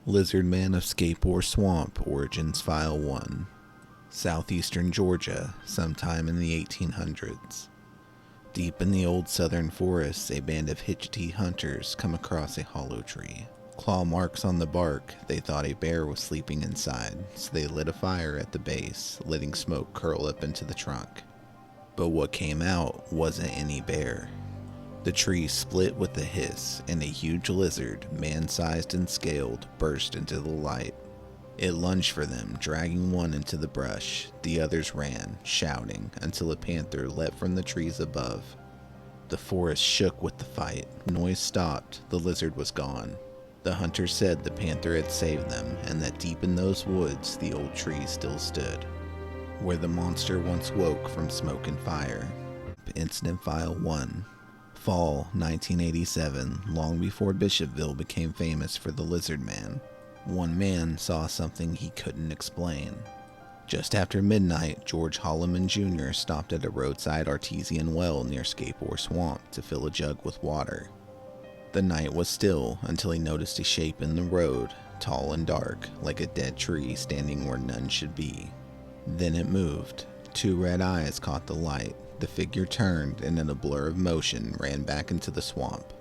Lizard Man of Scape Ore Swamp, Origins File 1. Southeastern Georgia, sometime in the 1800s. Deep in the old southern forests, a band of hitchity hunters come across a hollow tree. Claw marks on the bark, they thought a bear was sleeping inside, so they lit a fire at the base, letting smoke curl up into the trunk. But what came out wasn't any bear. The tree split with a hiss, and a huge lizard, man-sized and scaled, burst into the light. It lunged for them, dragging one into the brush. The others ran, shouting, until a panther leapt from the trees above. The forest shook with the fight. Noise stopped. The lizard was gone. The hunters said the panther had saved them, and that deep in those woods, the old tree still stood, where the monster once woke from smoke and fire. Incident File 1. Fall 1987, long before Bishopville became famous for the Lizard Man. One man saw something he couldn't explain. Just after midnight, George Holloman Jr. stopped at a roadside artesian well near Scape Ore Swamp to fill a jug with water. The night was still until he noticed a shape in the road, tall and dark, like a dead tree standing where none should be. Then it moved. Two red eyes caught the light. The figure turned and in a blur of motion ran back into the swamp.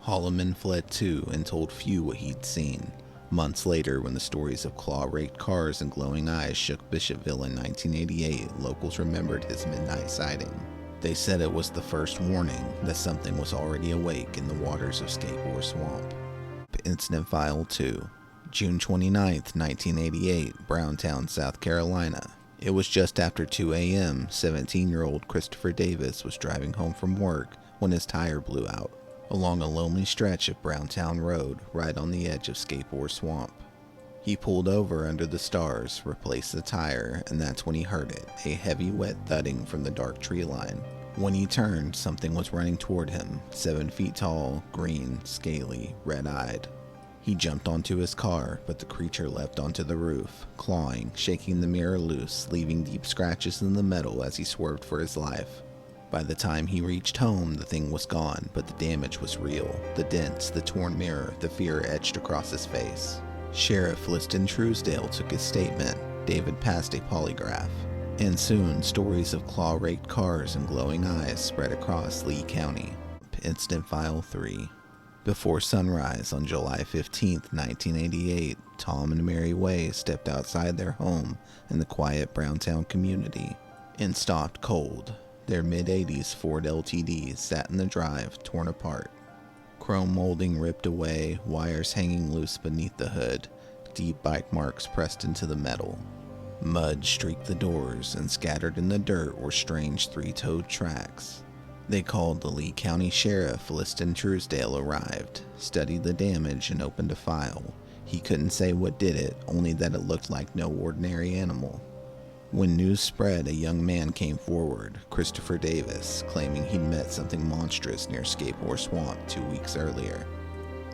Holloman fled too and told few what he'd seen. Months later, when the stories of claw-raked cars and glowing eyes shook Bishopville in 1988, locals remembered his midnight sighting. They said it was the first warning that something was already awake in the waters of Scape Ore Swamp. Incident File 2. June 29, 1988, Browntown, South Carolina. It was just after 2 a.m., 17-year-old Christopher Davis was driving home from work when his tire blew out, along a lonely stretch of Browntown Road, right on the edge of Scape Ore Swamp. He pulled over under the stars, replaced the tire, and that's when he heard it, a heavy, wet thudding from the dark tree line. When he turned, something was running toward him, 7 feet tall, green, scaly, red-eyed. He jumped onto his car, but the creature leapt onto the roof, clawing, shaking the mirror loose, leaving deep scratches in the metal as he swerved for his life. By the time he reached home, the thing was gone, but the damage was real. The dents, the torn mirror, the fear etched across his face. Sheriff Liston Truesdale took his statement. David passed a polygraph. And soon, stories of claw-raked cars and glowing eyes spread across Lee County. Incident File 3. Before sunrise on July 15, 1988, Tom and Mary Way stepped outside their home in the quiet Browntown community and stopped cold. Their mid-80s Ford LTD sat in the drive, torn apart. Chrome molding ripped away, wires hanging loose beneath the hood, deep bike marks pressed into the metal. Mud streaked the doors, and scattered in the dirt were strange three-toed tracks. They called the Lee County Sheriff. Liston Truesdale arrived, studied the damage, and opened a file. He couldn't say what did it, only that it looked like no ordinary animal. When news spread, a young man came forward, Christopher Davis, claiming he'd met something monstrous near Scape Ore Swamp 2 weeks earlier.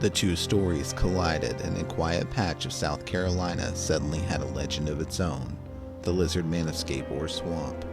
The two stories collided, and a quiet patch of South Carolina suddenly had a legend of its own, the Lizard Man of Scape Ore Swamp.